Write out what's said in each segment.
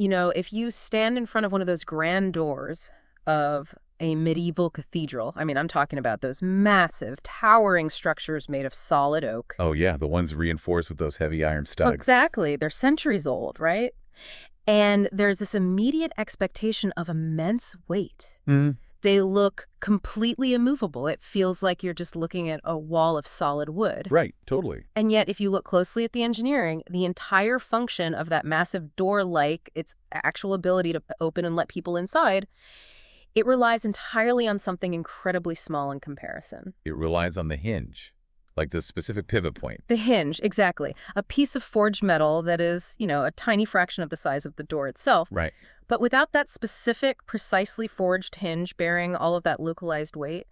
You know, if you stand in front of one of those grand doors of a medieval cathedral, I mean, I'm talking about those massive, towering structures made of solid oak. Oh, yeah, the ones reinforced with those heavy iron studs. Exactly. They're centuries old, right? And there's this immediate expectation of immense weight. Mm. They look completely immovable. It feels like you're just looking at a wall of solid wood. Right, totally. And yet, if you look closely at the engineering, the entire function of that massive door, like its actual ability to open and let people inside, it relies entirely on something incredibly small in comparison. It relies on the hinge, like the specific pivot point. The hinge, exactly. A piece of forged metal that is, you know, a tiny fraction of the size of the door itself. Right. But without that specific, precisely forged hinge bearing all of that localized weight,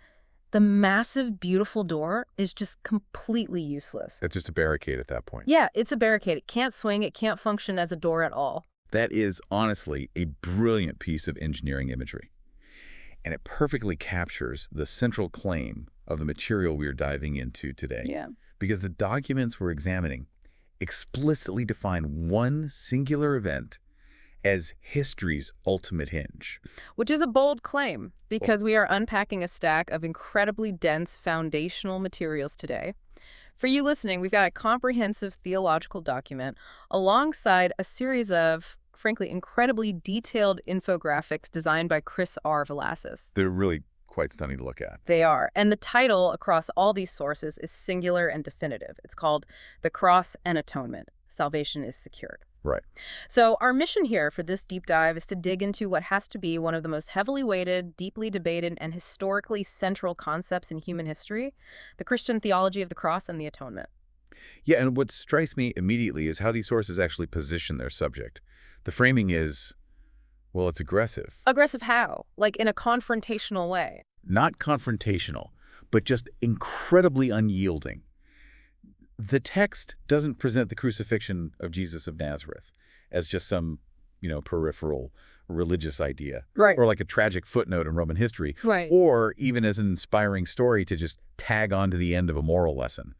the massive, beautiful door is just completely useless. It's just a barricade at that point. Yeah, it's a barricade. It can't swing. It can't function as a door at all. That is honestly a brilliant piece of engineering imagery. And it perfectly captures the central claim of the material we are diving into today. Yeah. Because the documents we're examining explicitly define one singular event as history's ultimate hinge. Which is a bold claim, because we are unpacking a stack of incredibly dense foundational materials today. For you listening, we've got a comprehensive theological document alongside a series of, frankly, incredibly detailed infographics designed by Chris R. Velasquez. They're really quite stunning to look at. They are. And the title across all these sources is singular and definitive. It's called The Cross and Atonement. Salvation is secured. Right. So our mission here for this deep dive is to dig into what has to be one of the most heavily weighted, deeply debated, and historically central concepts in human history, the Christian theology of the cross and the atonement. Yeah, and what strikes me immediately is how these sources actually position their subject. The framing is, well, it's aggressive. Aggressive how? Like in a confrontational way? Not confrontational, but just incredibly unyielding. The text doesn't present the crucifixion of Jesus of Nazareth as just some, peripheral religious idea. Right. Or like a tragic footnote in Roman history. Right. Or even as an inspiring story to just tag on to the end of a moral lesson.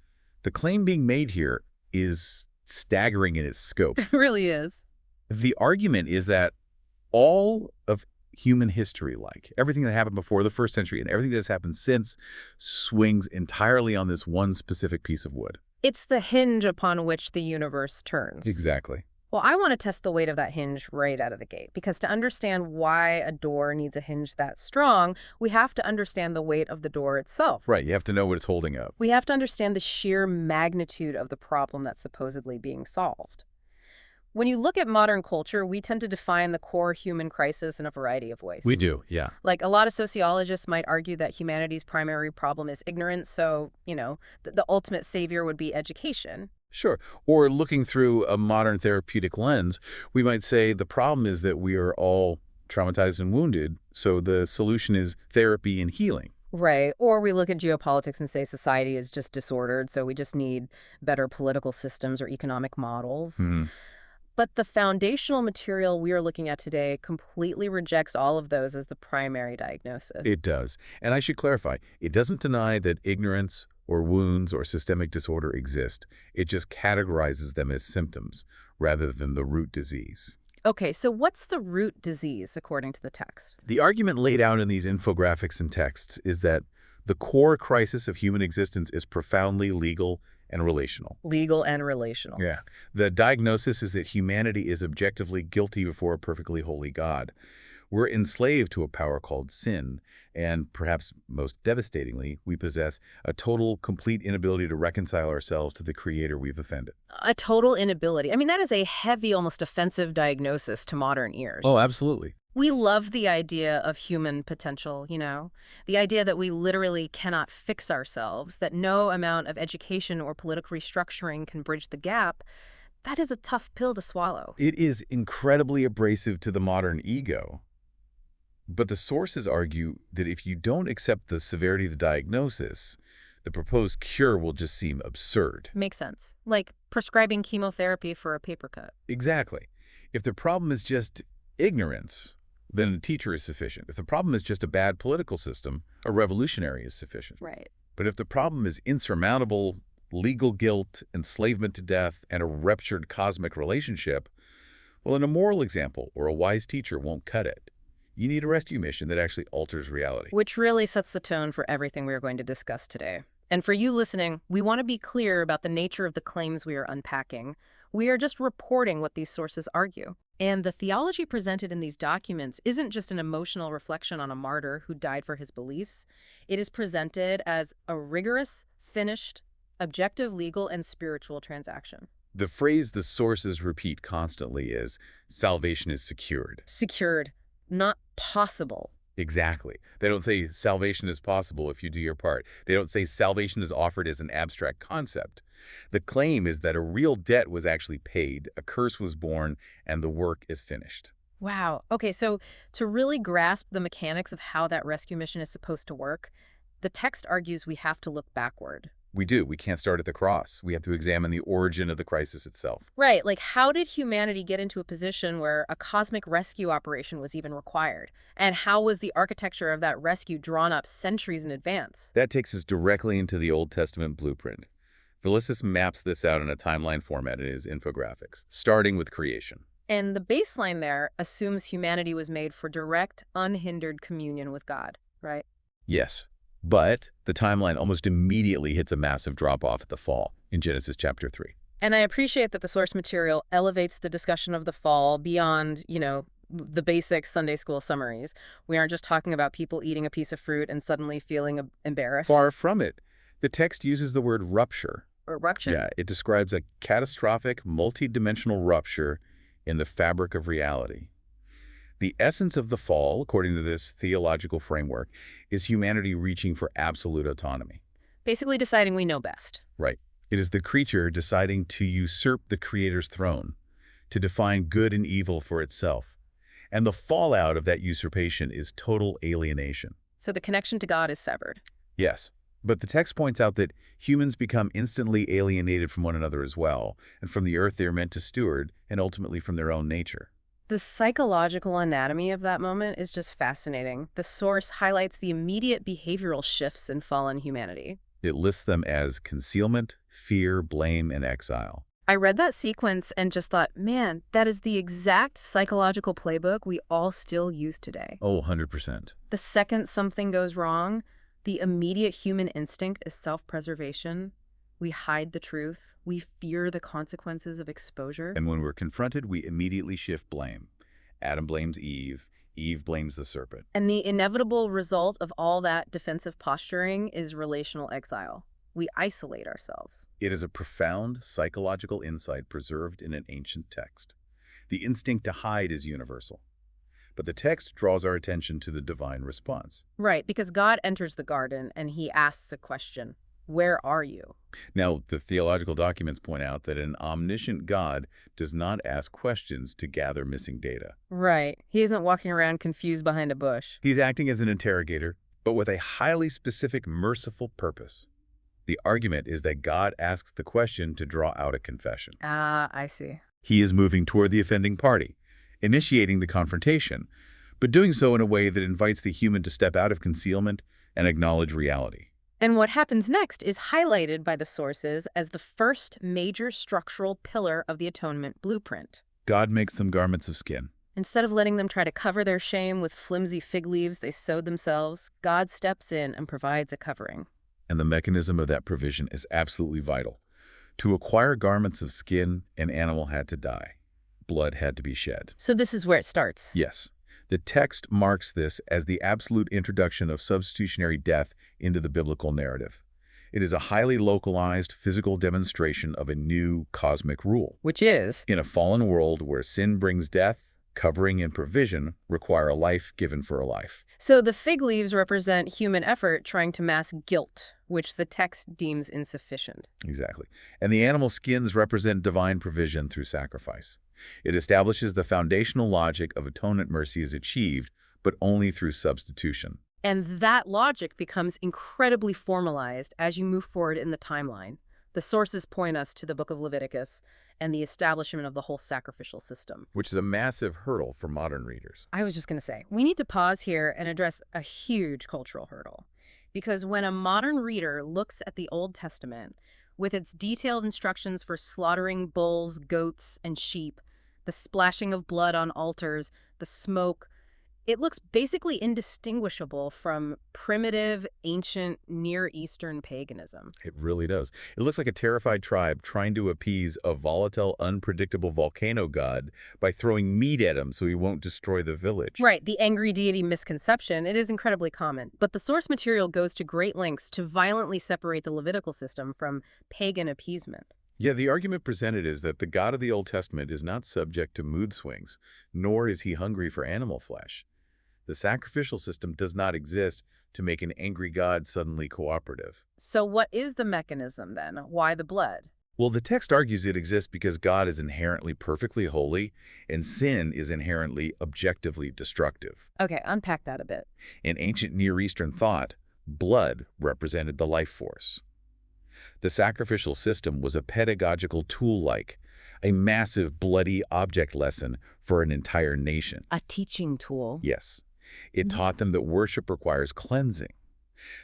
The claim being made here is staggering in its scope. It really is. The argument is that all of human history, like everything that happened before the first century and everything that's happened since, swings entirely on this one specific piece of wood. It's the hinge upon which the universe turns. Exactly. Well, I want to test the weight of that hinge right out of the gate, because to understand why a door needs a hinge that strong, we have to understand the weight of the door itself. Right. You have to know what it's holding up. We have to understand the sheer magnitude of the problem that's supposedly being solved. When you look at modern culture, we tend to define the core human crisis in a variety of ways. We do, yeah. Like, a lot of sociologists might argue that humanity's primary problem is ignorance, so, the ultimate savior would be education. Sure. Or looking through a modern therapeutic lens, we might say the problem is that we are all traumatized and wounded, so the solution is therapy and healing. Right. Or we look at geopolitics and say society is just disordered, so we just need better political systems or economic models. Mm-hmm. But the foundational material we are looking at today completely rejects all of those as the primary diagnosis. It does. And I should clarify, it doesn't deny that ignorance or wounds or systemic disorder exist. It just categorizes them as symptoms rather than the root disease. Okay, so what's the root disease according to the text? The argument laid out in these infographics and texts is that the core crisis of human existence is profoundly legal and relational. Legal and relational. Yeah. The diagnosis is that humanity is objectively guilty before a perfectly holy God. We're enslaved to a power called sin, and perhaps most devastatingly, we possess a total, complete inability to reconcile ourselves to the Creator we've offended. A total inability. I mean, that is a heavy, almost offensive diagnosis to modern ears. Oh, absolutely. We love the idea of human potential, the idea that we literally cannot fix ourselves, that no amount of education or political restructuring can bridge the gap. That is a tough pill to swallow. It is incredibly abrasive to the modern ego. But the sources argue that if you don't accept the severity of the diagnosis, the proposed cure will just seem absurd. Makes sense. Like prescribing chemotherapy for a paper cut. Exactly. If the problem is just ignorance, then a teacher is sufficient. If the problem is just a bad political system, a revolutionary is sufficient. Right. But if the problem is insurmountable legal guilt, enslavement to death, and a ruptured cosmic relationship, Well, in a moral example or a wise teacher won't cut it. You need a rescue mission that actually alters reality. Which really sets the tone for everything we are going to discuss today. And for you listening, we want to be clear about the nature of the claims we are unpacking. We are just reporting what these sources argue. And the theology presented in these documents isn't just an emotional reflection on a martyr who died for his beliefs. It is presented as a rigorous, finished, objective legal and spiritual transaction. The phrase the sources repeat constantly is, salvation is secured. Secured, not possible. Exactly. They don't say salvation is possible if you do your part. They don't say salvation is offered as an abstract concept. The claim is that a real debt was actually paid, a curse was borne, and the work is finished. Wow. Okay, so to really grasp the mechanics of how that rescue mission is supposed to work, the text argues we have to look backward. We do. We can't start at the cross. We have to examine the origin of the crisis itself. Right, like how did humanity get into a position where a cosmic rescue operation was even required? And how was the architecture of that rescue drawn up centuries in advance? That takes us directly into the Old Testament blueprint. Velisis maps this out in a timeline format in his infographics, starting with creation. And the baseline there assumes humanity was made for direct, unhindered communion with God, right? Yes, but the timeline almost immediately hits a massive drop-off at the fall in Genesis chapter 3. And I appreciate that the source material elevates the discussion of the fall beyond, the basic Sunday school summaries. We aren't just talking about people eating a piece of fruit and suddenly feeling embarrassed. Far from it. The text uses the word rupture. Or rupture? Yeah, it describes a catastrophic, multidimensional rupture in the fabric of reality. The essence of the fall, according to this theological framework, is humanity reaching for absolute autonomy. Basically deciding we know best. Right. It is the creature deciding to usurp the Creator's throne, to define good and evil for itself. And the fallout of that usurpation is total alienation. So the connection to God is severed. Yes. But the text points out that humans become instantly alienated from one another as well, and from the earth they are meant to steward, and ultimately from their own nature. The psychological anatomy of that moment is just fascinating. The source highlights the immediate behavioral shifts in fallen humanity. It lists them as concealment, fear, blame, and exile. I read that sequence and just thought, man, that is the exact psychological playbook we all still use today. Oh, 100%. The second something goes wrong, the immediate human instinct is self-preservation. We hide the truth. We fear the consequences of exposure. And when we're confronted, we immediately shift blame. Adam blames Eve. Eve blames the serpent. And the inevitable result of all that defensive posturing is relational exile. We isolate ourselves. It is a profound psychological insight preserved in an ancient text. The instinct to hide is universal. But the text draws our attention to the divine response. Right, because God enters the garden and he asks a question. Where are you? Now, the theological documents point out that an omniscient God does not ask questions to gather missing data. Right. He isn't walking around confused behind a bush. He's acting as an interrogator, but with a highly specific, merciful purpose. The argument is that God asks the question to draw out a confession. Ah, I see. He is moving toward the offending party, initiating the confrontation, but doing so in a way that invites the human to step out of concealment and acknowledge reality. And what happens next is highlighted by the sources as the first major structural pillar of the atonement blueprint. God makes them garments of skin. Instead of letting them try to cover their shame with flimsy fig leaves they sewed themselves, God steps in and provides a covering. And the mechanism of that provision is absolutely vital. To acquire garments of skin, an animal had to die. Blood had to be shed. So this is where it starts. Yes. The text marks this as the absolute introduction of substitutionary death into the biblical narrative. It is a highly localized physical demonstration of a new cosmic rule. Which is? In a fallen world where sin brings death, covering and provision require a life given for a life. So the fig leaves represent human effort trying to mask guilt, which the text deems insufficient. Exactly. And the animal skins represent divine provision through sacrifice. It establishes the foundational logic of atonement mercy is achieved, but only through substitution. And that logic becomes incredibly formalized as you move forward in the timeline. The sources point us to the book of Leviticus and the establishment of the whole sacrificial system. Which is a massive hurdle for modern readers. I was just going to say, we need to pause here and address a huge cultural hurdle. Because when a modern reader looks at the Old Testament, with its detailed instructions for slaughtering bulls, goats, and sheep, The splashing of blood on altars, the smoke. It looks basically indistinguishable from primitive, ancient, Near Eastern paganism. It really does. It looks like a terrified tribe trying to appease a volatile, unpredictable volcano god by throwing meat at him so he won't destroy the village. Right, the angry deity misconception, it is incredibly common, but the source material goes to great lengths to violently separate the Levitical system from pagan appeasement. Yeah, the argument presented is that the God of the Old Testament is not subject to mood swings, nor is he hungry for animal flesh. The sacrificial system does not exist to make an angry God suddenly cooperative. So what is the mechanism then? Why the blood? Well, the text argues it exists because God is inherently perfectly holy, and sin is inherently objectively destructive. Okay, unpack that a bit. In ancient Near Eastern thought, blood represented the life force. The sacrificial system was a pedagogical tool like a massive bloody object lesson for an entire nation. A teaching tool. Yes, it taught them that worship requires cleansing,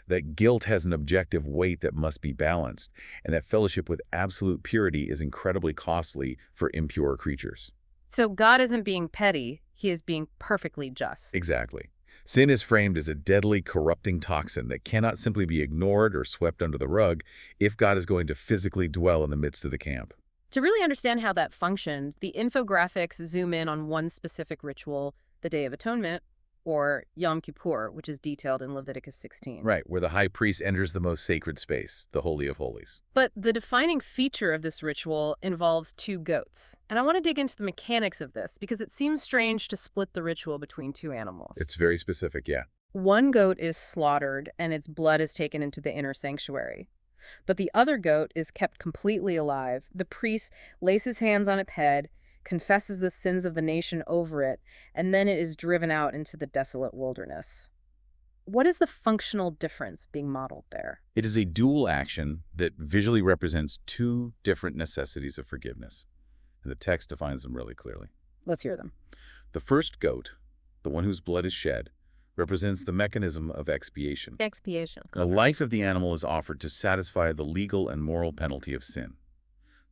that guilt has an objective weight that must be balanced, and that fellowship with absolute purity is incredibly costly for impure creatures. So God isn't being petty, he is being perfectly just. Exactly. Sin is framed as a deadly, corrupting toxin that cannot simply be ignored or swept under the rug if God is going to physically dwell in the midst of the camp. To really understand how that functioned, the infographics zoom in on one specific ritual, the Day of Atonement, or Yom Kippur, which is detailed in Leviticus 16. Right, where the high priest enters the most sacred space, the Holy of Holies. But the defining feature of this ritual involves two goats. And I want to dig into the mechanics of this because it seems strange to split the ritual between two animals. It's very specific, yeah. One goat is slaughtered and its blood is taken into the inner sanctuary. But the other goat is kept completely alive. The priest lays his hands on its head, confesses the sins of the nation over it, and then it is driven out into the desolate wilderness. What is the functional difference being modeled there? It is a dual action that visually represents two different necessities of forgiveness. And the text defines them really clearly. Let's hear them. The first goat, the one whose blood is shed, represents the mechanism of expiation. Expiation. The life of the animal is offered to satisfy the legal and moral penalty of sin.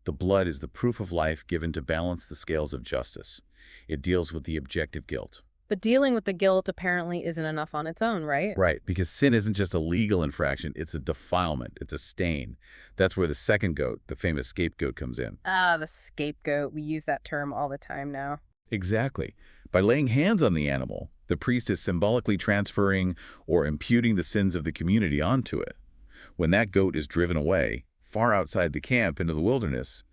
The blood is the proof of life given to balance the scales of justice. It deals with the objective guilt. But dealing with the guilt apparently isn't enough on its own, right? Right, because sin isn't just a legal infraction, it's a defilement, it's a stain. That's where the second goat, the famous scapegoat, comes in. Ah, the scapegoat. We use that term all the time now. Exactly. By laying hands on the animal, the priest is symbolically transferring or imputing the sins of the community onto it. When that goat is driven away, far outside the camp into the wilderness,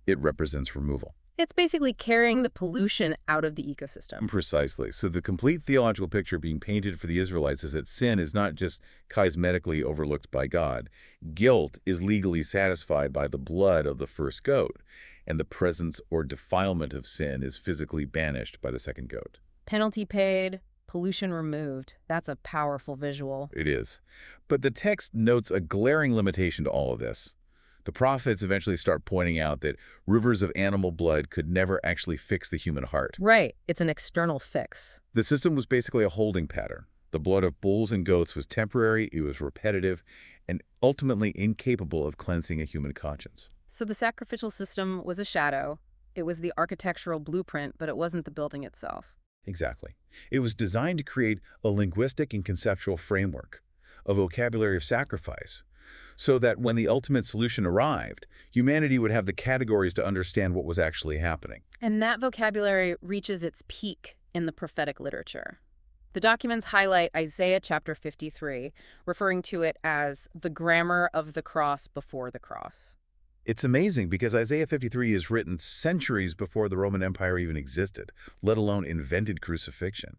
it represents removal. It's basically carrying the pollution out of the ecosystem. Precisely. So the complete theological picture being painted for the Israelites is that sin is not just cosmetically overlooked by God. Guilt is legally satisfied by the blood of the first goat, and the presence or defilement of sin is physically banished by the second goat. Penalty paid, pollution removed. That's a powerful visual. It is. But the text notes a glaring limitation to all of this. The prophets eventually start pointing out that rivers of animal blood could never actually fix the human heart. Right. It's an external fix. The system was basically a holding pattern. The blood of bulls and goats was temporary, it was repetitive, and ultimately incapable of cleansing a human conscience. So the sacrificial system was a shadow. It was the architectural blueprint, but it wasn't the building itself. Exactly. It was designed to create a linguistic and conceptual framework, a vocabulary of sacrifice, so that when the ultimate solution arrived, humanity would have the categories to understand what was actually happening. And that vocabulary reaches its peak in the prophetic literature. The documents highlight Isaiah chapter 53, referring to it as the grammar of the cross before the cross. It's amazing because Isaiah 53 is written centuries before the Roman Empire even existed, let alone invented crucifixion.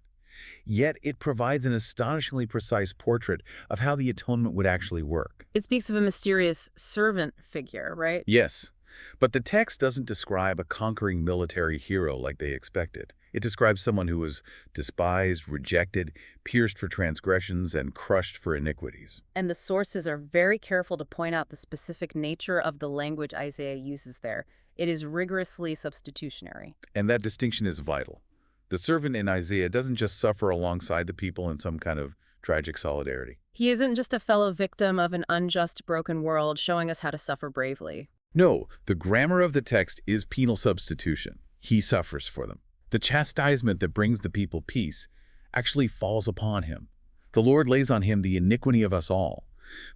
Yet it provides an astonishingly precise portrait of how the atonement would actually work. It speaks of a mysterious servant figure, right? Yes, but the text doesn't describe a conquering military hero like they expected. It describes someone who was despised, rejected, pierced for transgressions, and crushed for iniquities. And the sources are very careful to point out the specific nature of the language Isaiah uses there. It is rigorously substitutionary. And that distinction is vital. The servant in Isaiah doesn't just suffer alongside the people in some kind of tragic solidarity. He isn't just a fellow victim of an unjust, broken world showing us how to suffer bravely. No, the grammar of the text is penal substitution. He suffers for them. The chastisement that brings the people peace actually falls upon him. The Lord lays on him the iniquity of us all.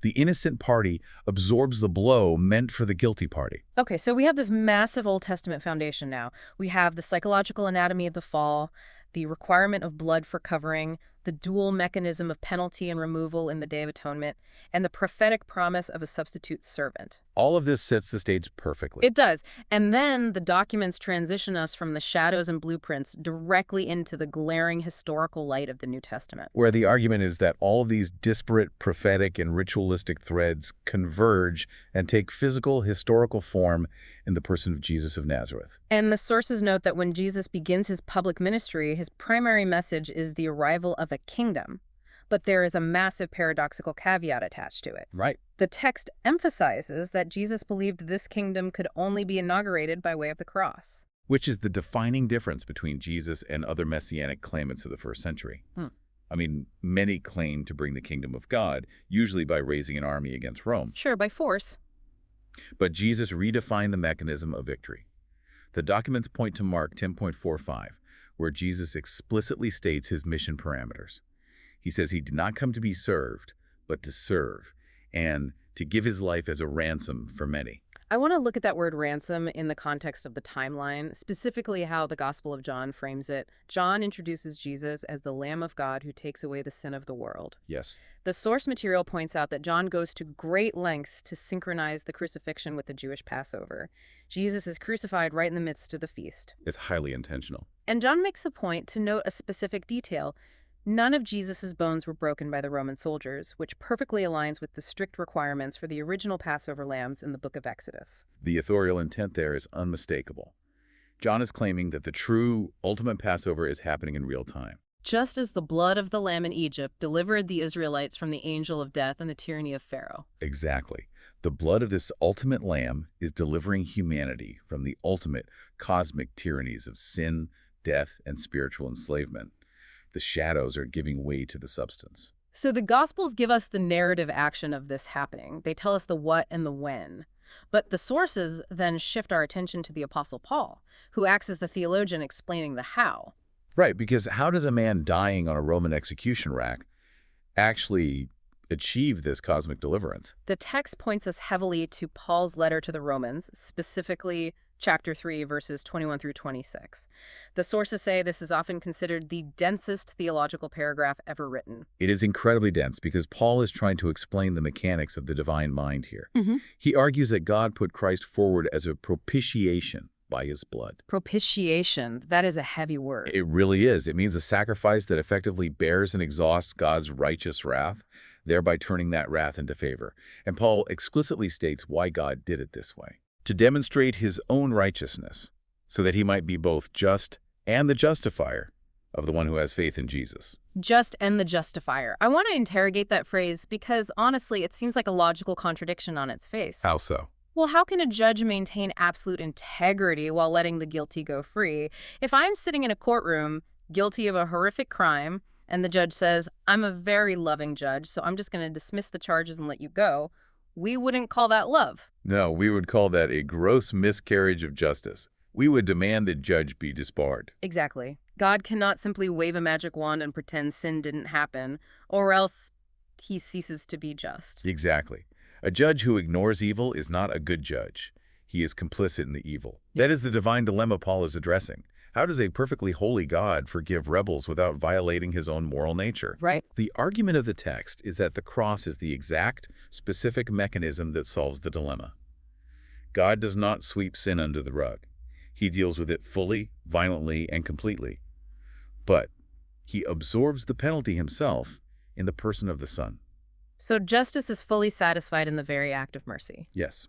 The innocent party absorbs the blow meant for the guilty party. Okay, so we have this massive Old Testament foundation now. We have the psychological anatomy of the fall, the requirement of blood for covering, the dual mechanism of penalty and removal in the Day of Atonement, and the prophetic promise of a substitute servant. All of this sets the stage perfectly. It does. And then the documents transition us from the shadows and blueprints directly into the glaring historical light of the New Testament. Where the argument is that all of these disparate prophetic and ritualistic threads converge and take physical, historical form in the person of Jesus of Nazareth. And the sources note that when Jesus begins his public ministry, his primary message is the arrival of a kingdom. But there is a massive paradoxical caveat attached to it. Right. The text emphasizes that Jesus believed this kingdom could only be inaugurated by way of the cross. Which is the defining difference between Jesus and other messianic claimants of the first century. I mean, many claim to bring the kingdom of God, usually by raising an army against Rome. Sure, by force. But Jesus redefined the mechanism of victory. The documents point to Mark 10.45, where Jesus explicitly states his mission parameters. He says he did not come to be served, but to serve, and to give his life as a ransom for many. I want to look at that word ransom in the context of the timeline, specifically how the Gospel of John frames it. John introduces Jesus as the Lamb of God who takes away the sin of the world. Yes. The source material points out that John goes to great lengths to synchronize the crucifixion with the Jewish Passover. Jesus is crucified right in the midst of the feast. It's highly intentional. And John makes a point to note a specific detail. None of Jesus' bones were broken by the Roman soldiers, which perfectly aligns with the strict requirements for the original Passover lambs in the book of Exodus. The authorial intent there is unmistakable. John is claiming that the true, ultimate Passover is happening in real time. Just as the blood of the lamb in Egypt delivered the Israelites from the angel of death and the tyranny of Pharaoh. Exactly. The blood of this ultimate lamb is delivering humanity from the ultimate cosmic tyrannies of sin, death, and spiritual enslavement. The shadows are giving way to the substance. So the Gospels give us the narrative action of this happening. They tell us the what and the when. But the sources then shift our attention to the Apostle Paul, who acts as the theologian explaining the how. Right, because how does a man dying on a Roman execution rack actually achieve this cosmic deliverance? The text points us heavily to Paul's letter to the Romans, specifically chapter 3, verses 21 through 26. The sources say this is often considered the densest theological paragraph ever written. It is incredibly dense because Paul is trying to explain the mechanics of the divine mind here. He argues that God put Christ forward as a propitiation by his blood. Propitiation, that is a heavy word. It really is. It means a sacrifice that effectively bears and exhausts God's righteous wrath, thereby turning that wrath into favor. And Paul explicitly states why God did it this way: to demonstrate his own righteousness, so that he might be both just and the justifier of the one who has faith in Jesus. Just and the justifier. I want to interrogate that phrase because, honestly, it seems like a logical contradiction on its face. How so? Well, how can a judge maintain absolute integrity while letting the guilty go free? If I'm sitting in a courtroom, guilty of a horrific crime, and the judge says, I'm a very loving judge, so I'm just going to dismiss the charges and let you go, we wouldn't call that love. No, we would call that a gross miscarriage of justice. We would demand the judge be disbarred. Exactly. God cannot simply wave a magic wand and pretend sin didn't happen, or else he ceases to be just. Exactly. A judge who ignores evil is not a good judge. He is complicit in the evil. That is the divine dilemma Paul is addressing. How does a perfectly holy God forgive rebels without violating his own moral nature? Right. The argument of the text is that the cross is the exact, specific mechanism that solves the dilemma. God does not sweep sin under the rug. He deals with it fully, violently, and completely. But he absorbs the penalty himself in the person of the Son. So justice is fully satisfied in the very act of mercy. Yes.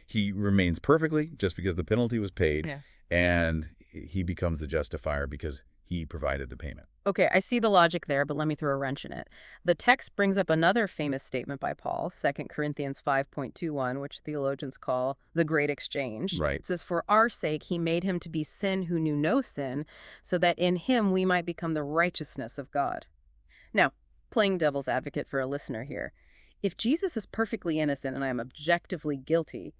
He remains perfectly just because the penalty was paid, and he becomes the justifier because he provided the payment. Okay, I see the logic there, but let me throw a wrench in it. The text brings up another famous statement by Paul, 2 Corinthians 5.21, which theologians call the Great Exchange. Right. It says, for our sake he made him to be sin who knew no sin, so that in him we might become the righteousness of God. Now, playing devil's advocate for a listener here, if Jesus is perfectly innocent and I am objectively guilty,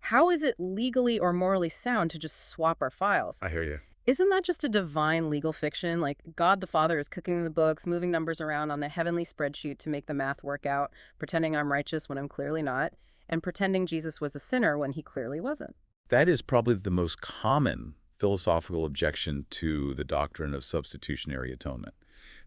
How is it legally or morally sound to just swap our files? I hear you. Isn't that just a divine legal fiction? Like God the Father is cooking the books, moving numbers around on a heavenly spreadsheet to make the math work out, pretending I'm righteous when I'm clearly not, and pretending Jesus was a sinner when he clearly wasn't. That is probably the most common philosophical objection to the doctrine of substitutionary atonement.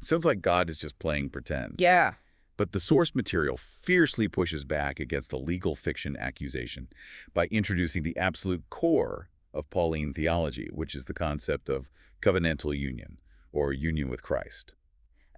It sounds like God is just playing pretend. Yeah. But the source material fiercely pushes back against the legal fiction accusation by introducing the absolute core of Pauline theology, which is the concept of covenantal union, or union with Christ.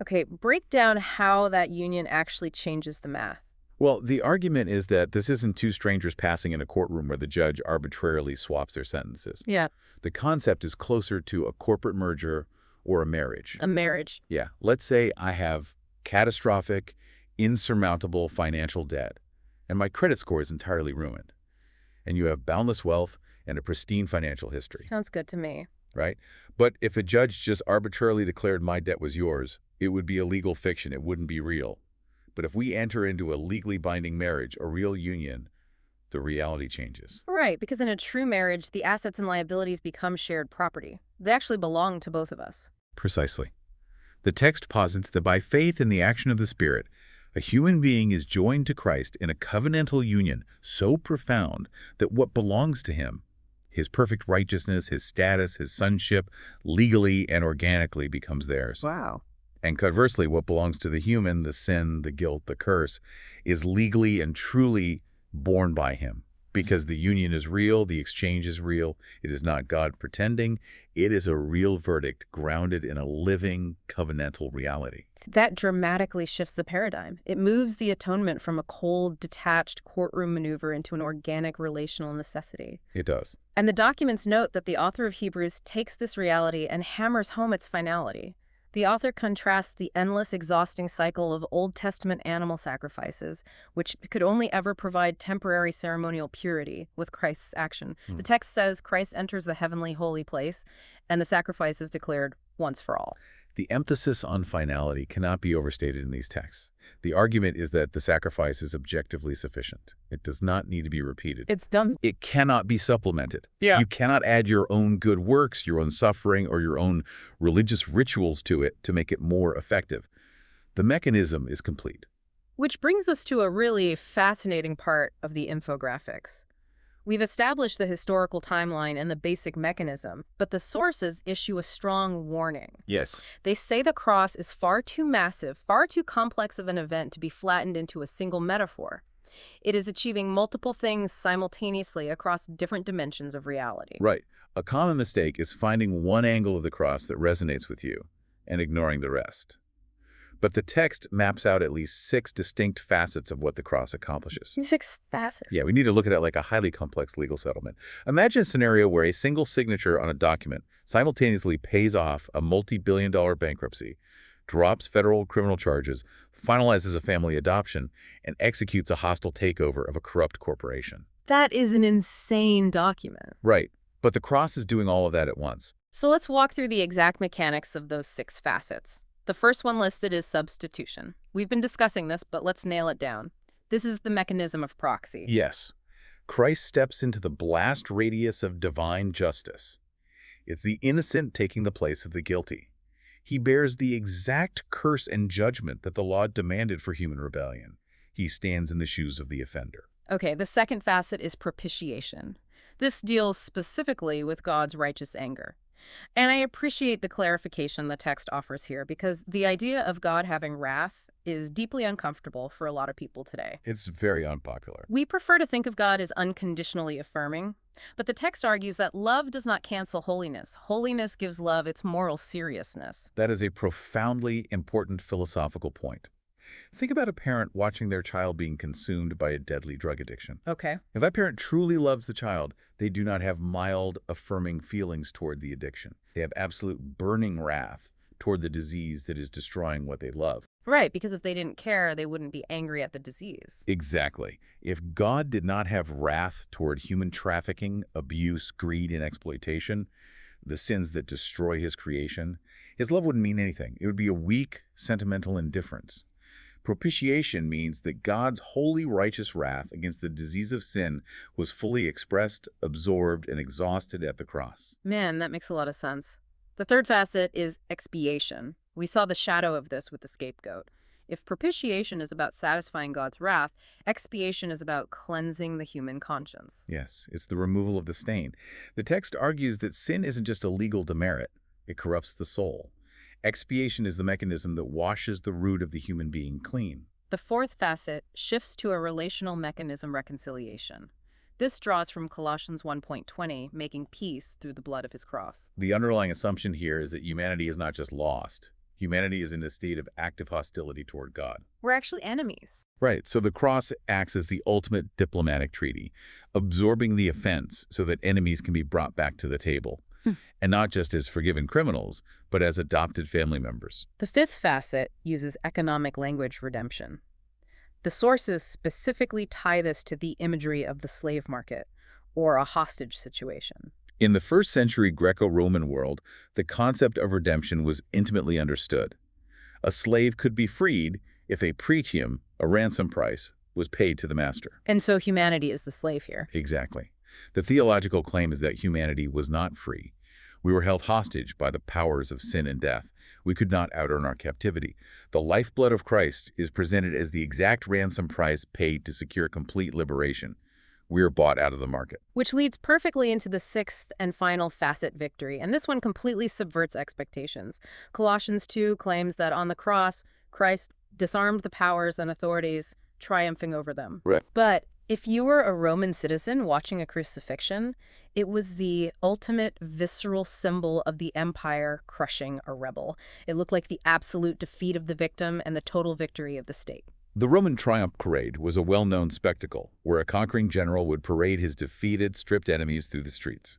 Okay, break down how that union actually changes the math. Well, the argument is that this isn't two strangers passing in a courtroom where the judge arbitrarily swaps their sentences. Yeah. The concept is closer to a corporate merger or a marriage. A marriage. Yeah, let's say I have catastrophic, insurmountable financial debt, and my credit score is entirely ruined. And you have boundless wealth and a pristine financial history, Sounds good to me. right? But if a judge just arbitrarily declared my debt was yours, it would be a legal fiction. It wouldn't be real. But if we enter into a legally binding marriage, a real union, the reality changes. Right, because in a true marriage, the assets and liabilities become shared property. They actually belong to both of us. Precisely. The text posits that by faith in the action of the Spirit, a human being is joined to Christ in a covenantal union so profound that what belongs to him, his perfect righteousness, his status, his sonship, legally and organically becomes theirs. Wow. And conversely, what belongs to the human, the sin, the guilt, the curse, is legally and truly borne by him. Because the union is real, the exchange is real. It is not God pretending. It is a real verdict grounded in a living covenantal reality. That dramatically shifts the paradigm. It moves the atonement from a cold, detached courtroom maneuver into an organic relational necessity. It does. And the documents note that the author of Hebrews takes this reality and hammers home its finality. The author contrasts the endless, exhausting cycle of Old Testament animal sacrifices, which could only ever provide temporary ceremonial purity, with Christ's action. The text says Christ enters the heavenly holy place, and the sacrifice is declared once for all. The emphasis on finality cannot be overstated in these texts. The argument is that the sacrifice is objectively sufficient. It does not need to be repeated. It's done. It cannot be supplemented. Yeah. You cannot add your own good works, your own suffering, or your own religious rituals to it to make it more effective. The mechanism is complete. Which brings us to a really fascinating part of the infographics. We've established the historical timeline and the basic mechanism, but the sources issue a strong warning. Yes. They say the cross is far too massive, far too complex of an event to be flattened into a single metaphor. It is achieving multiple things simultaneously across different dimensions of reality. Right. A common mistake is finding one angle of the cross that resonates with you and ignoring the rest. But the text maps out at least 6 distinct facets of what the cross accomplishes. 6 facets. Yeah, we need to look at it like a highly complex legal settlement. Imagine a scenario where a single signature on a document simultaneously pays off a multi-billion-dollar bankruptcy, drops federal criminal charges, finalizes a family adoption, and executes a hostile takeover of a corrupt corporation. That is an insane document. Right, but the cross is doing all of that at once. So let's walk through the exact mechanics of those 6 facets. The first one listed is substitution. We've been discussing this, but let's nail it down. This is the mechanism of proxy. Yes. Christ steps into the blast radius of divine justice. It's the innocent taking the place of the guilty. He bears the exact curse and judgment that the law demanded for human rebellion. He stands in the shoes of the offender. Okay, the second facet is propitiation. This deals specifically with God's righteous anger. And I appreciate the clarification the text offers here, because the idea of God having wrath is deeply uncomfortable for a lot of people today. It's very unpopular. We prefer to think of God as unconditionally affirming, but the text argues that love does not cancel holiness. Holiness gives love its moral seriousness. That is a profoundly important philosophical point. Think about a parent watching their child being consumed by a deadly drug addiction. Okay. If that parent truly loves the child, they do not have mild, affirming feelings toward the addiction. They have absolute burning wrath toward the disease that is destroying what they love. Right, because if they didn't care, they wouldn't be angry at the disease. Exactly. If God did not have wrath toward human trafficking, abuse, greed, and exploitation, the sins that destroy his creation, his love wouldn't mean anything. It would be a weak, sentimental indifference. Propitiation means that God's holy righteous wrath against the disease of sin was fully expressed, absorbed, and exhausted at the cross. Man, that makes a lot of sense. The third facet is expiation. We saw the shadow of this with the scapegoat. If propitiation is about satisfying God's wrath, expiation is about cleansing the human conscience. Yes, it's the removal of the stain. The text argues that sin isn't just a legal demerit, it corrupts the soul. Expiation is the mechanism that washes the root of the human being clean. The fourth facet shifts to a relational mechanism reconciliation. This draws from Colossians 1:20, making peace through the blood of his cross. The underlying assumption here is that humanity is not just lost. Humanity is in a state of active hostility toward God. We're actually enemies. Right, so the cross acts as the ultimate diplomatic treaty, absorbing the offense so that enemies can be brought back to the table. And not just as forgiven criminals, but as adopted family members. The fifth facet uses economic language redemption. The sources specifically tie this to the imagery of the slave market, or a hostage situation. In the first century Greco-Roman world, the concept of redemption was intimately understood. A slave could be freed if a pretium, a ransom price, was paid to the master. And so humanity is the slave here. Exactly. The theological claim is that humanity was not free. We were held hostage by the powers of sin and death. We could not out-earn our captivity. The lifeblood of Christ is presented as the exact ransom price paid to secure complete liberation. We are bought out of the market. Which leads perfectly into the sixth and final facet, victory. And this one completely subverts expectations. Colossians 2 claims that on the cross, Christ disarmed the powers and authorities, triumphing over them. Right. But if you were a Roman citizen watching a crucifixion, it was the ultimate visceral symbol of the empire crushing a rebel. It looked like the absolute defeat of the victim and the total victory of the state. The Roman triumph parade was a well-known spectacle where a conquering general would parade his defeated, stripped enemies through the streets.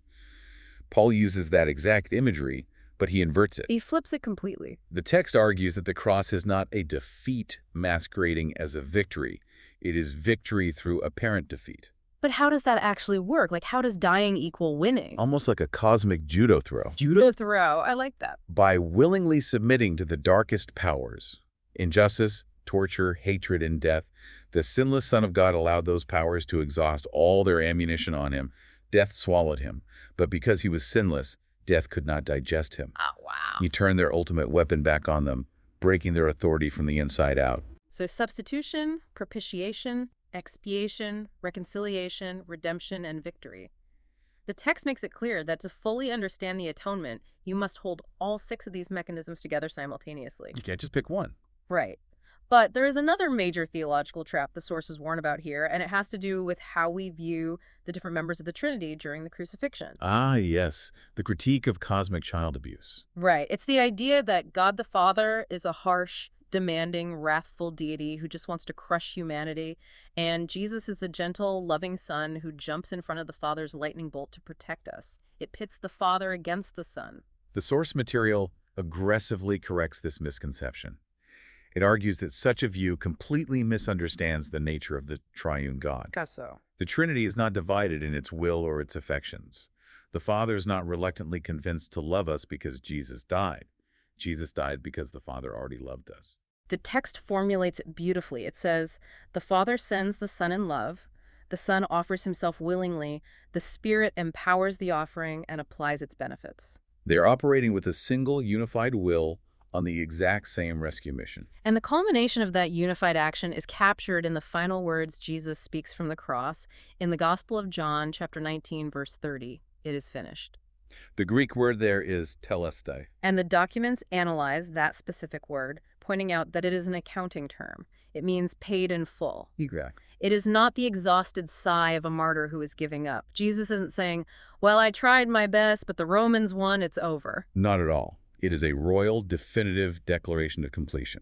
Paul uses that exact imagery, but he inverts it. He flips it completely. The text argues that the cross is not a defeat masquerading as a victory. It is victory through apparent defeat. But how does that actually work? Like, how does dying equal winning? Almost like a cosmic judo throw. Judo throw. I like that. By willingly submitting to the darkest powers, injustice, torture, hatred, and death, the sinless Son of God allowed those powers to exhaust all their ammunition on him. Death swallowed him. But because he was sinless, death could not digest him. Oh, wow. He turned their ultimate weapon back on them, breaking their authority from the inside out. So substitution, propitiation, expiation, reconciliation, redemption, and victory. The text makes it clear that to fully understand the atonement, you must hold all six of these mechanisms together simultaneously. You can't just pick one. Right. But there is another major theological trap the sources warn about here, and it has to do with how we view the different members of the Trinity during the crucifixion. Ah, yes. The critique of cosmic child abuse. Right. It's the idea that God the Father is a harsh, demanding, wrathful deity who just wants to crush humanity, and Jesus is the gentle, loving Son who jumps in front of the Father's lightning bolt to protect us. It pits the Father against the Son. The source material aggressively corrects this misconception. It argues that such a view completely misunderstands the nature of the triune God. Guess so. The Trinity is not divided in its will or its affections. The Father is not reluctantly convinced to love us because Jesus died. Jesus died because the Father already loved us. The text formulates it beautifully. It says, the Father sends the Son in love, the Son offers himself willingly, the Spirit empowers the offering and applies its benefits. They are operating with a single unified will on the exact same rescue mission. And the culmination of that unified action is captured in the final words Jesus speaks from the cross in the Gospel of John, chapter 19, verse 30. It is finished. The Greek word there is telestai. And the documents analyze that specific word, pointing out that it is an accounting term. It means paid in full. Exactly. It is not the exhausted sigh of a martyr who is giving up. Jesus isn't saying, well, I tried my best, but the Romans won, it's over. Not at all. It is a royal, definitive declaration of completion.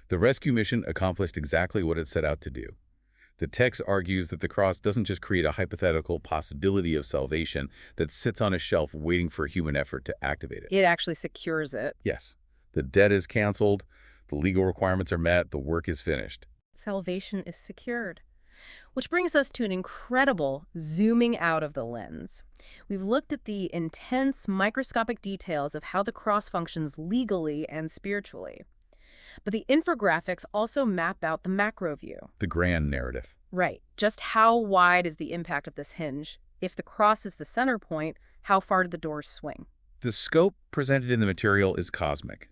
The rescue mission accomplished exactly what it set out to do. The text argues that the cross doesn't just create a hypothetical possibility of salvation that sits on a shelf waiting for human effort to activate it. It actually secures it. Yes. The debt is canceled, the legal requirements are met, the work is finished. Salvation is secured. Which brings us to an incredible zooming out of the lens. We've looked at the intense microscopic details of how the cross functions legally and spiritually. But the infographics also map out the macro view. The grand narrative. Right. Just how wide is the impact of this hinge? If the cross is the center point, how far do the doors swing? The scope presented in the material is cosmic.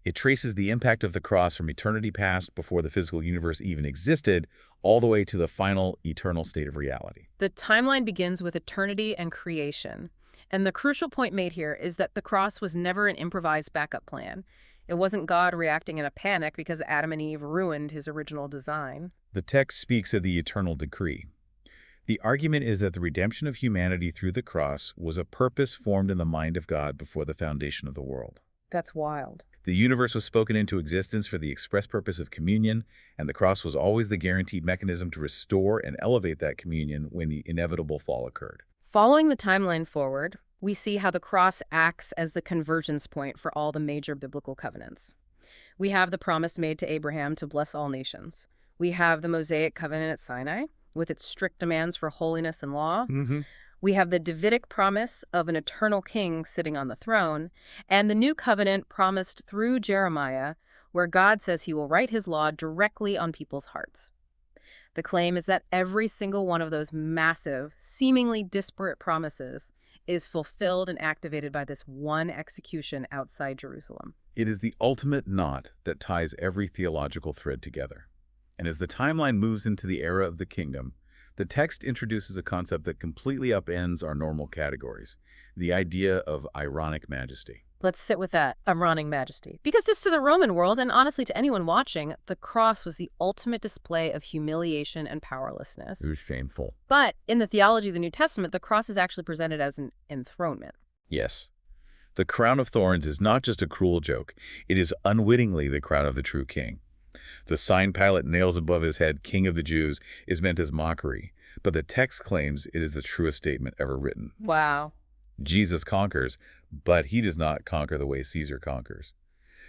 It traces the impact of the cross from eternity past, before the physical universe even existed, all the way to the final eternal state of reality. The timeline begins with eternity and creation. And the crucial point made here is that the cross was never an improvised backup plan. It wasn't God reacting in a panic because Adam and Eve ruined his original design. The text speaks of the eternal decree. The argument is that the redemption of humanity through the cross was a purpose formed in the mind of God before the foundation of the world. That's wild. The universe was spoken into existence for the express purpose of communion, and the cross was always the guaranteed mechanism to restore and elevate that communion when the inevitable fall occurred. Following the timeline forward, we see how the cross acts as the convergence point for all the major biblical covenants. We have the promise made to Abraham to bless all nations. We have the Mosaic covenant at Sinai, with its strict demands for holiness and law. We have the Davidic promise of an eternal king sitting on the throne, and the new covenant promised through Jeremiah, where God says he will write his law directly on people's hearts. The claim is that every single one of those massive, seemingly disparate promises is fulfilled and activated by this one execution outside Jerusalem. It is the ultimate knot that ties every theological thread together. And as the timeline moves into the era of the kingdom, the text introduces a concept that completely upends our normal categories, the idea of ironic majesty. Let's sit with that, ironic majesty. Because just to the Roman world, and honestly to anyone watching, the cross was the ultimate display of humiliation and powerlessness. It was shameful. But in the theology of the New Testament, the cross is actually presented as an enthronement. Yes. The crown of thorns is not just a cruel joke. It is unwittingly the crown of the true king. The sign Pilate nails above his head, King of the Jews, is meant as mockery, but the text claims it is the truest statement ever written. Wow. Jesus conquers, but he does not conquer the way Caesar conquers.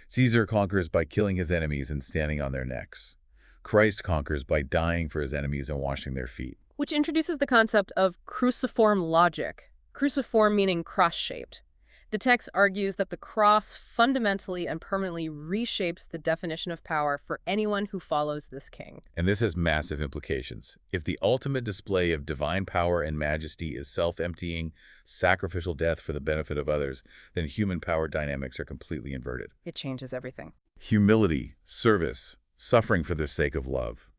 Caesar conquers by killing his enemies and standing on their necks. Christ conquers by dying for his enemies and washing their feet. Which introduces the concept of cruciform logic. Cruciform meaning cross-shaped. The text argues that the cross fundamentally and permanently reshapes the definition of power for anyone who follows this king. And this has massive implications. If the ultimate display of divine power and majesty is self-emptying, sacrificial death for the benefit of others, then human power dynamics are completely inverted. It changes everything. Humility, service, suffering for the sake of love.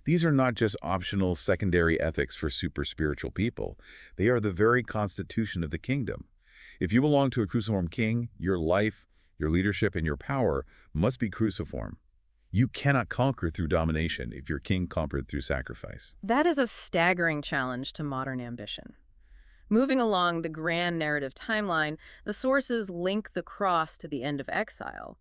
These are not just optional secondary ethics for super-spiritual people. They are the very constitution of the kingdom. If you belong to a cruciform king, your life, your leadership, and your power must be cruciform. You cannot conquer through domination if your king conquered through sacrifice. That is a staggering challenge to modern ambition. Moving along the grand narrative timeline, the sources link the cross to the end of exile.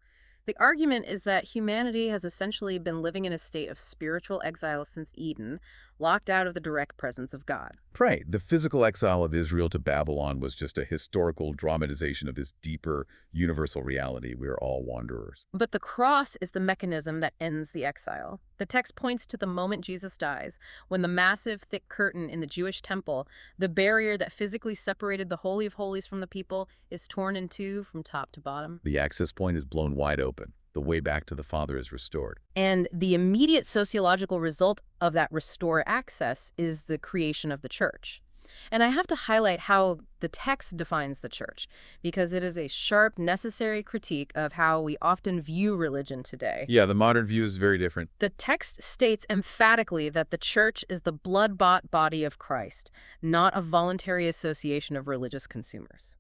The argument is that humanity has essentially been living in a state of spiritual exile since Eden, locked out of the direct presence of God. Right. The physical exile of Israel to Babylon was just a historical dramatization of this deeper, universal reality. We are all wanderers. But the cross is the mechanism that ends the exile. The text points to the moment Jesus dies, when the massive, thick curtain in the Jewish temple, the barrier that physically separated the Holy of Holies from the people, is torn in two from top to bottom. The access point is blown wide open. The way back to the Father is restored. And the immediate sociological result of that restored access is the creation of the church. And I have to highlight how the text defines the church, because it is a sharp, necessary critique of how we often view religion today. Yeah, the modern view is very different. The text states emphatically that the church is the blood-bought body of Christ, not a voluntary association of religious consumers.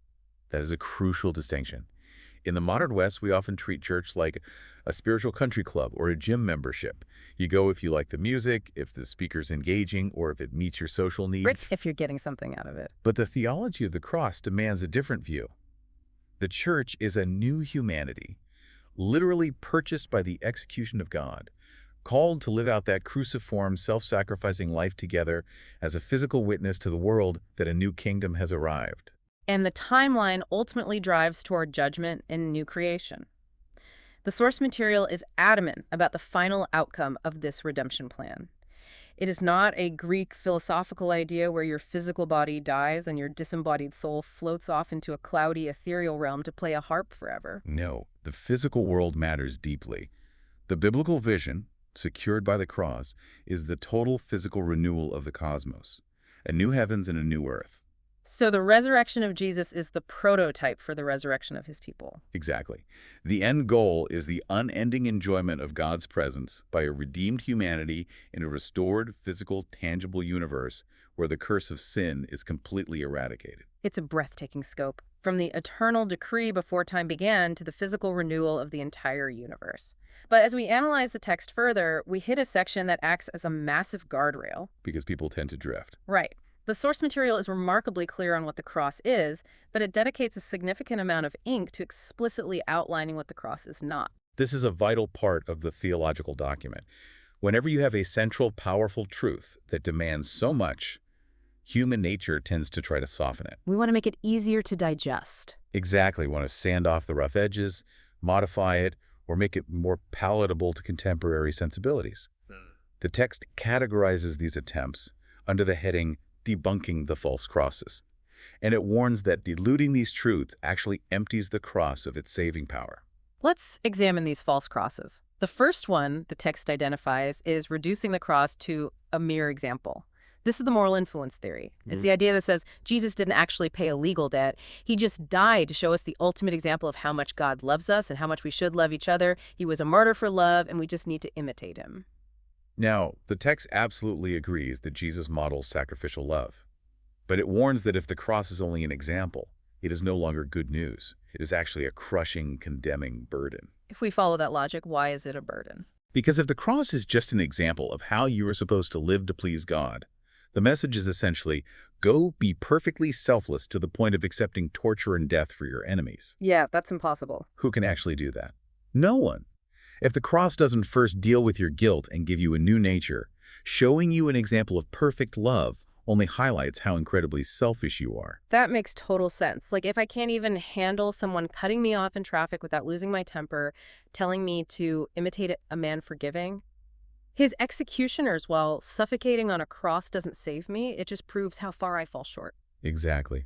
That is a crucial distinction. In the modern West, we often treat church like a spiritual country club or a gym membership. You go if you like the music, if the speaker's engaging, or if it meets your social needs. If you're getting something out of it. But the theology of the cross demands a different view. The church is a new humanity, literally purchased by the execution of God, called to live out that cruciform, self-sacrificing life together as a physical witness to the world that a new kingdom has arrived. And the timeline ultimately drives toward judgment and new creation. The source material is adamant about the final outcome of this redemption plan. It is not a Greek philosophical idea where your physical body dies and your disembodied soul floats off into a cloudy, ethereal realm to play a harp forever. No, the physical world matters deeply. The biblical vision, secured by the cross, is the total physical renewal of the cosmos, a new heavens and a new earth. So the resurrection of Jesus is the prototype for the resurrection of his people. Exactly. The end goal is the unending enjoyment of God's presence by a redeemed humanity in a restored, physical, tangible universe where the curse of sin is completely eradicated. It's a breathtaking scope, from the eternal decree before time began to the physical renewal of the entire universe. But as we analyze the text further, we hit a section that acts as a massive guardrail. Because people tend to drift. Right. The source material is remarkably clear on what the cross is, but it dedicates a significant amount of ink to explicitly outlining what the cross is not. This is a vital part of the theological document. Whenever you have a central, powerful truth that demands so much, human nature tends to try to soften it. We want to make it easier to digest. Exactly. Want to sand off the rough edges, modify it, or make it more palatable to contemporary sensibilities. The text categorizes these attempts under the heading debunking the false crosses, and it warns that diluting these truths actually empties the cross of its saving power. Let's examine these false crosses. The first one the text identifies is reducing the cross to a mere example. This is the moral influence theory. It's the idea that says Jesus didn't actually pay a legal debt. He just died to show us the ultimate example of how much God loves us and how much we should love each other. He was a martyr for love, and we just need to imitate him. Now, the text absolutely agrees that Jesus models sacrificial love, but it warns that if the cross is only an example, it is no longer good news. It is actually a crushing, condemning burden. If we follow that logic, why is it a burden? Because if the cross is just an example of how you are supposed to live to please God, the message is essentially, go be perfectly selfless to the point of accepting torture and death for your enemies. Yeah, that's impossible. Who can actually do that? No one. If the cross doesn't first deal with your guilt and give you a new nature, showing you an example of perfect love only highlights how incredibly selfish you are. That makes total sense. Like, if I can't even handle someone cutting me off in traffic without losing my temper, telling me to imitate a man forgiving, his executioners while suffocating on a cross doesn't save me. It just proves how far I fall short. Exactly.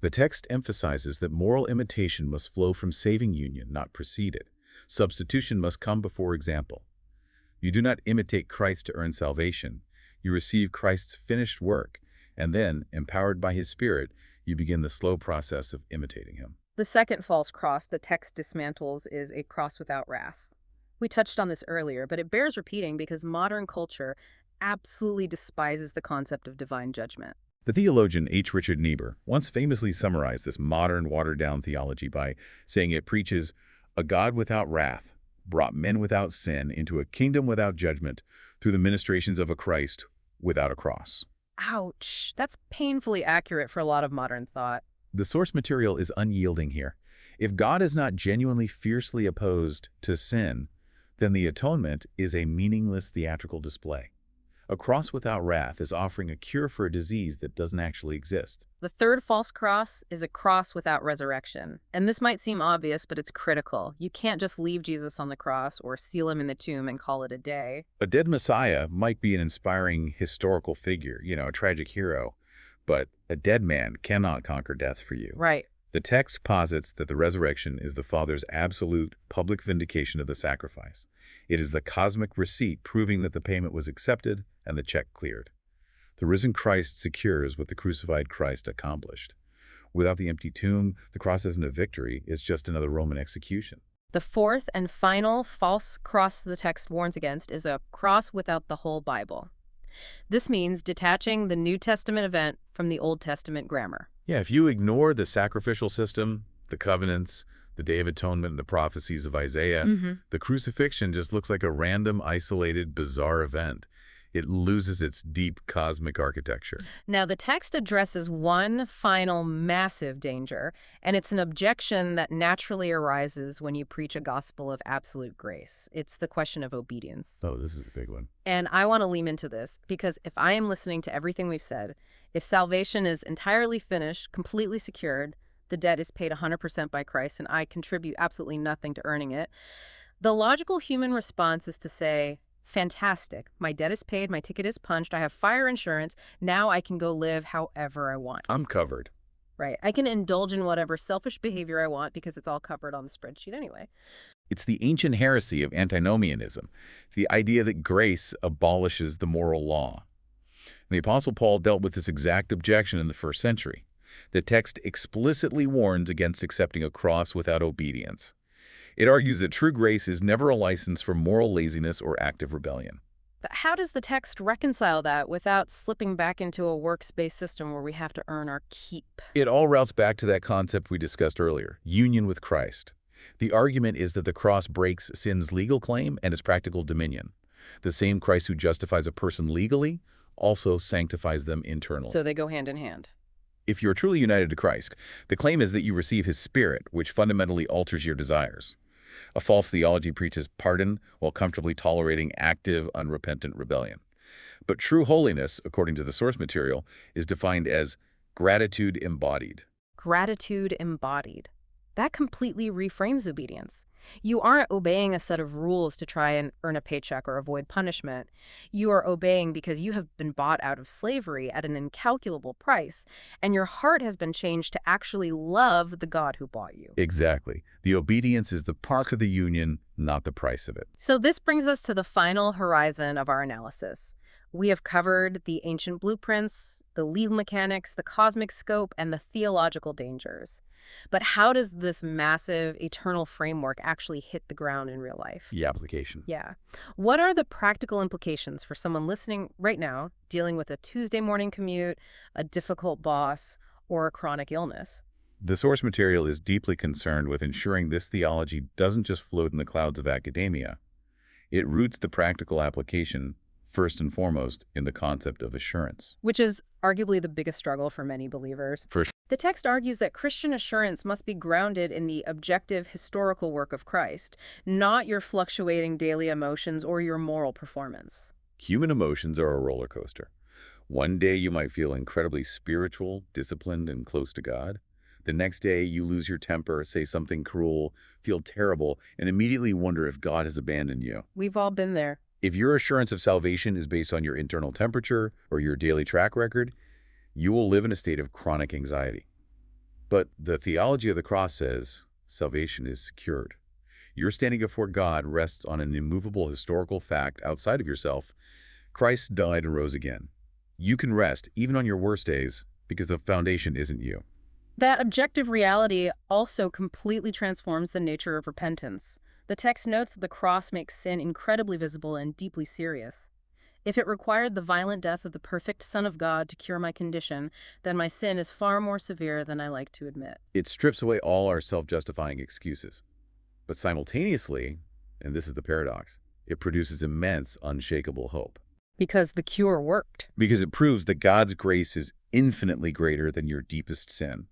The text emphasizes that moral imitation must flow from saving union, not precede it. Substitution must come before example. You do not imitate Christ to earn salvation. You receive Christ's finished work, and then, empowered by his Spirit, you begin the slow process of imitating him. The second false cross the text dismantles is a cross without wrath. We touched on this earlier, but it bears repeating because modern culture absolutely despises the concept of divine judgment. The theologian H. Richard Niebuhr once famously summarized this modern, watered-down theology by saying it preaches a God without wrath, brought men without sin into a kingdom without judgment through the ministrations of a Christ without a cross. Ouch. That's painfully accurate for a lot of modern thought. The source material is unyielding here. If God is not genuinely fiercely opposed to sin, then the atonement is a meaningless theatrical display. A cross without wrath is offering a cure for a disease that doesn't actually exist. The third false cross is a cross without resurrection. And this might seem obvious, but it's critical. You can't just leave Jesus on the cross or seal him in the tomb and call it a day. A dead Messiah might be an inspiring historical figure, a tragic hero, but a dead man cannot conquer death for you. Right. The text posits that the resurrection is the Father's absolute public vindication of the sacrifice. It is the cosmic receipt proving that the payment was accepted and the check cleared. The risen Christ secures what the crucified Christ accomplished. Without the empty tomb, the cross isn't a victory, it's just another Roman execution. The fourth and final false cross the text warns against is a cross without the whole Bible. This means detaching the New Testament event from the Old Testament grammar. Yeah, if you ignore the sacrificial system, the covenants, the Day of Atonement, and the prophecies of Isaiah, the crucifixion just looks like a random, isolated, bizarre event. It loses its deep cosmic architecture. Now, the text addresses one final massive danger, and it's an objection that naturally arises when you preach a gospel of absolute grace. It's the question of obedience. Oh, this is a big one. And I want to lean into this because if I am listening to everything we've said, if salvation is entirely finished, completely secured, the debt is paid 100% by Christ, and I contribute absolutely nothing to earning it, the logical human response is to say, fantastic, my debt is paid, my ticket is punched, I have fire insurance, now I can go live however I want. I'm covered. Right. I can indulge in whatever selfish behavior I want because it's all covered on the spreadsheet anyway. It's the ancient heresy of antinomianism, the idea that grace abolishes the moral law. The Apostle Paul dealt with this exact objection in the first century. The text explicitly warns against accepting a cross without obedience. It argues that true grace is never a license for moral laziness or active rebellion. But how does the text reconcile that without slipping back into a works-based system where we have to earn our keep? It all routes back to that concept we discussed earlier, union with Christ. The argument is that the cross breaks sin's legal claim and its practical dominion. The same Christ who justifies a person legally also sanctifies them internally. So they go hand in hand. If you're truly united to Christ, the claim is that you receive his Spirit, which fundamentally alters your desires. A false theology preaches pardon while comfortably tolerating active, unrepentant rebellion. But true holiness, according to the source material, is defined as gratitude embodied. Gratitude embodied. That completely reframes obedience. You aren't obeying a set of rules to try and earn a paycheck or avoid punishment. You are obeying because you have been bought out of slavery at an incalculable price, and your heart has been changed to actually love the God who bought you. Exactly. The obedience is the part of the union, not the price of it. So this brings us to the final horizon of our analysis. We have covered the ancient blueprints, the legal mechanics, the cosmic scope, and the theological dangers. But how does this massive, eternal framework actually hit the ground in real life? The application. Yeah. What are the practical implications for someone listening right now, dealing with a Tuesday morning commute, a difficult boss, or a chronic illness? The source material is deeply concerned with ensuring this theology doesn't just float in the clouds of academia. It roots the practical application, first and foremost, in the concept of assurance. Which is arguably the biggest struggle for many believers. For sure. The text argues that Christian assurance must be grounded in the objective historical work of Christ, not your fluctuating daily emotions or your moral performance. Human emotions are a roller coaster. One day you might feel incredibly spiritual, disciplined, and close to God. The next day you lose your temper, say something cruel, feel terrible, and immediately wonder if God has abandoned you. We've all been there. If your assurance of salvation is based on your internal temperature or your daily track record, you will live in a state of chronic anxiety. But the theology of the cross says salvation is secured. Your standing before God rests on an immovable historical fact outside of yourself. Christ died and rose again. You can rest even on your worst days because the foundation isn't you. That objective reality also completely transforms the nature of repentance. The text notes that the cross makes sin incredibly visible and deeply serious. If it required the violent death of the perfect Son of God to cure my condition, then my sin is far more severe than I like to admit. It strips away all our self-justifying excuses. But simultaneously, and this is the paradox, it produces immense, unshakable hope. Because the cure worked. Because it proves that God's grace is infinitely greater than your deepest sin.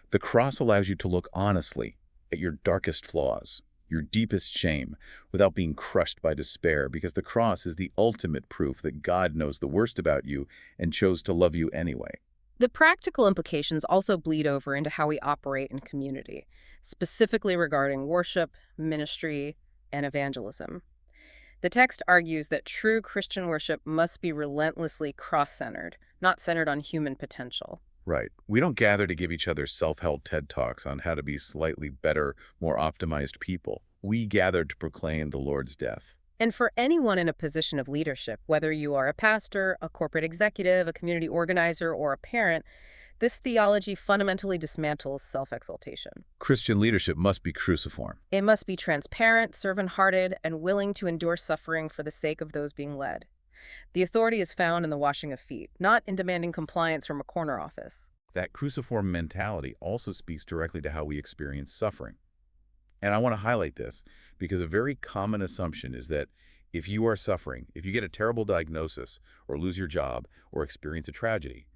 The cross allows you to look honestly at your darkest flaws, your deepest shame, without being crushed by despair, because the cross is the ultimate proof that God knows the worst about you and chose to love you anyway. The practical implications also bleed over into how we operate in community, specifically regarding worship, ministry, and evangelism. The text argues that true Christian worship must be relentlessly cross-centered, not centered on human potential. Right. We don't gather to give each other self-help TED Talks on how to be slightly better, more optimized people. We gather to proclaim the Lord's death. And for anyone in a position of leadership, whether you are a pastor, a corporate executive, a community organizer, or a parent, this theology fundamentally dismantles self-exaltation. Christian leadership must be cruciform. It must be transparent, servant-hearted, and willing to endure suffering for the sake of those being led. The authority is found in the washing of feet, not in demanding compliance from a corner office. That cruciform mentality also speaks directly to how we experience suffering. And I want to highlight this because a very common assumption is that if you are suffering, if you get a terrible diagnosis or lose your job or experience a tragedy,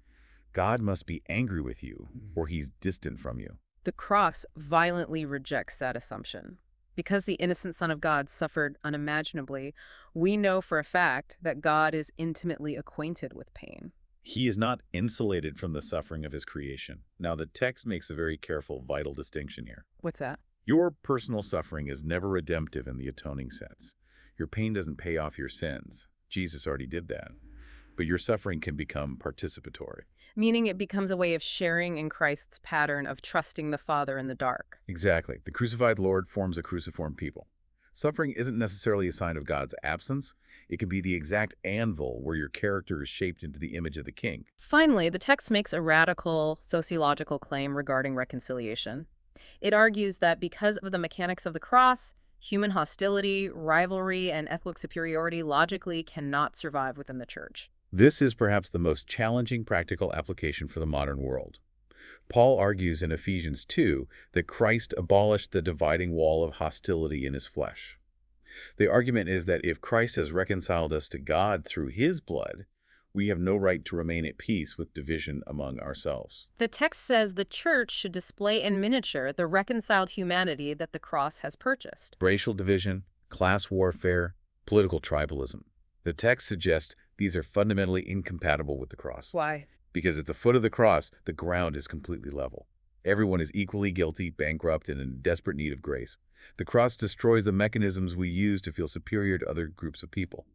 God must be angry with you or he's distant from you. The cross violently rejects that assumption. Because the innocent Son of God suffered unimaginably, we know for a fact that God is intimately acquainted with pain. He is not insulated from the suffering of his creation. Now, the text makes a very careful, vital distinction here. What's that? Your personal suffering is never redemptive in the atoning sense. Your pain doesn't pay off your sins. Jesus already did that. But your suffering can become participatory. Meaning it becomes a way of sharing in Christ's pattern of trusting the Father in the dark. Exactly. The crucified Lord forms a cruciform people. Suffering isn't necessarily a sign of God's absence. It can be the exact anvil where your character is shaped into the image of the king. Finally, the text makes a radical sociological claim regarding reconciliation. It argues that because of the mechanics of the cross, human hostility, rivalry, and ethnic superiority logically cannot survive within the church. This is perhaps the most challenging practical application for the modern world. Paul argues in Ephesians 2 that Christ abolished the dividing wall of hostility in his flesh. The argument is that if Christ has reconciled us to God through his blood, we have no right to remain at peace with division among ourselves. The text says the church should display in miniature the reconciled humanity that the cross has purchased. Racial division, class warfare, political tribalism. The text suggests these are fundamentally incompatible with the cross. Why? Because at the foot of the cross, the ground is completely level. Everyone is equally guilty, bankrupt, and in desperate need of grace. The cross destroys the mechanisms we use to feel superior to other groups of people.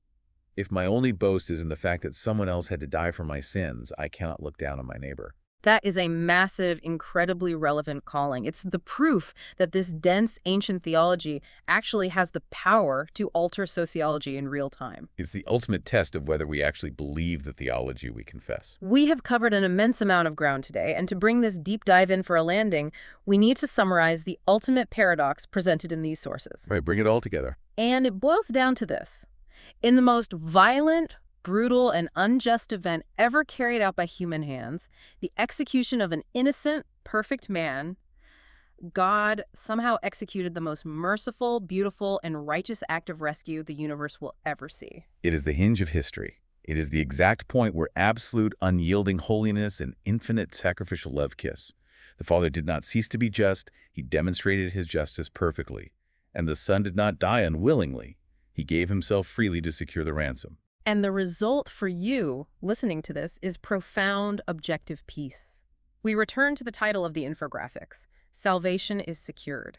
If my only boast is in the fact that someone else had to die for my sins, I cannot look down on my neighbor. That is a massive, incredibly relevant calling. It's the proof that this dense ancient theology actually has the power to alter sociology in real time. It's the ultimate test of whether we actually believe the theology we confess. We have covered an immense amount of ground today, and to bring this deep dive in for a landing, we need to summarize the ultimate paradox presented in these sources. Right, bring it all together. And it boils down to this. In the most violent, brutal, and unjust event ever carried out by human hands, the execution of an innocent, perfect man, God somehow executed the most merciful, beautiful, and righteous act of rescue the universe will ever see. It is the hinge of history. It is the exact point where absolute, unyielding holiness and infinite sacrificial love kiss. The Father did not cease to be just. He demonstrated his justice perfectly. And the Son did not die unwillingly. He gave himself freely to secure the ransom. And the result for you, listening to this, is profound objective peace. We return to the title of the infographics. Salvation is secured.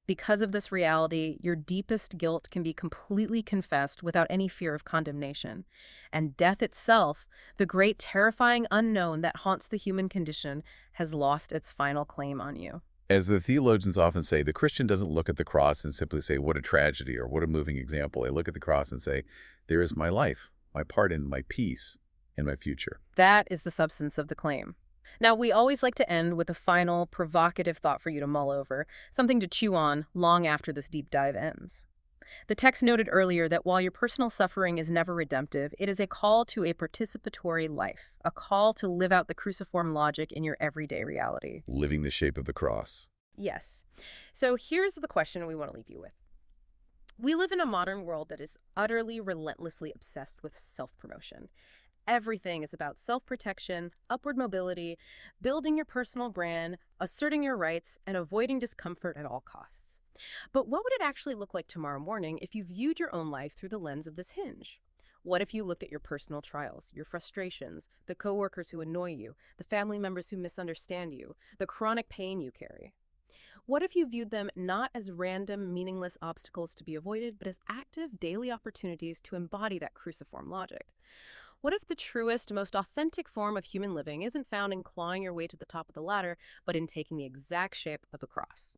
Because of this reality, your deepest guilt can be completely confessed without any fear of condemnation. And death itself, the great terrifying unknown that haunts the human condition, has lost its final claim on you. As the theologians often say, the Christian doesn't look at the cross and simply say, what a tragedy or what a moving example. They look at the cross and say, there is my life, my pardon, my peace, and my future. That is the substance of the claim. Now, we always like to end with a final, provocative thought for you to mull over, something to chew on long after this deep dive ends. The text noted earlier that while your personal suffering is never redemptive, it is a call to a participatory life, a call to live out the cruciform logic in your everyday reality. Living the shape of the cross. Yes. So here's the question we want to leave you with. We live in a modern world that is utterly, relentlessly obsessed with self-promotion. Everything is about self-protection, upward mobility, building your personal brand, asserting your rights, and avoiding discomfort at all costs. But what would it actually look like tomorrow morning if you viewed your own life through the lens of this hinge? What if you looked at your personal trials, your frustrations, the coworkers who annoy you, the family members who misunderstand you, the chronic pain you carry? What if you viewed them not as random, meaningless obstacles to be avoided, but as active, daily opportunities to embody that cruciform logic? What if the truest, most authentic form of human living isn't found in clawing your way to the top of the ladder, but in taking the exact shape of a cross?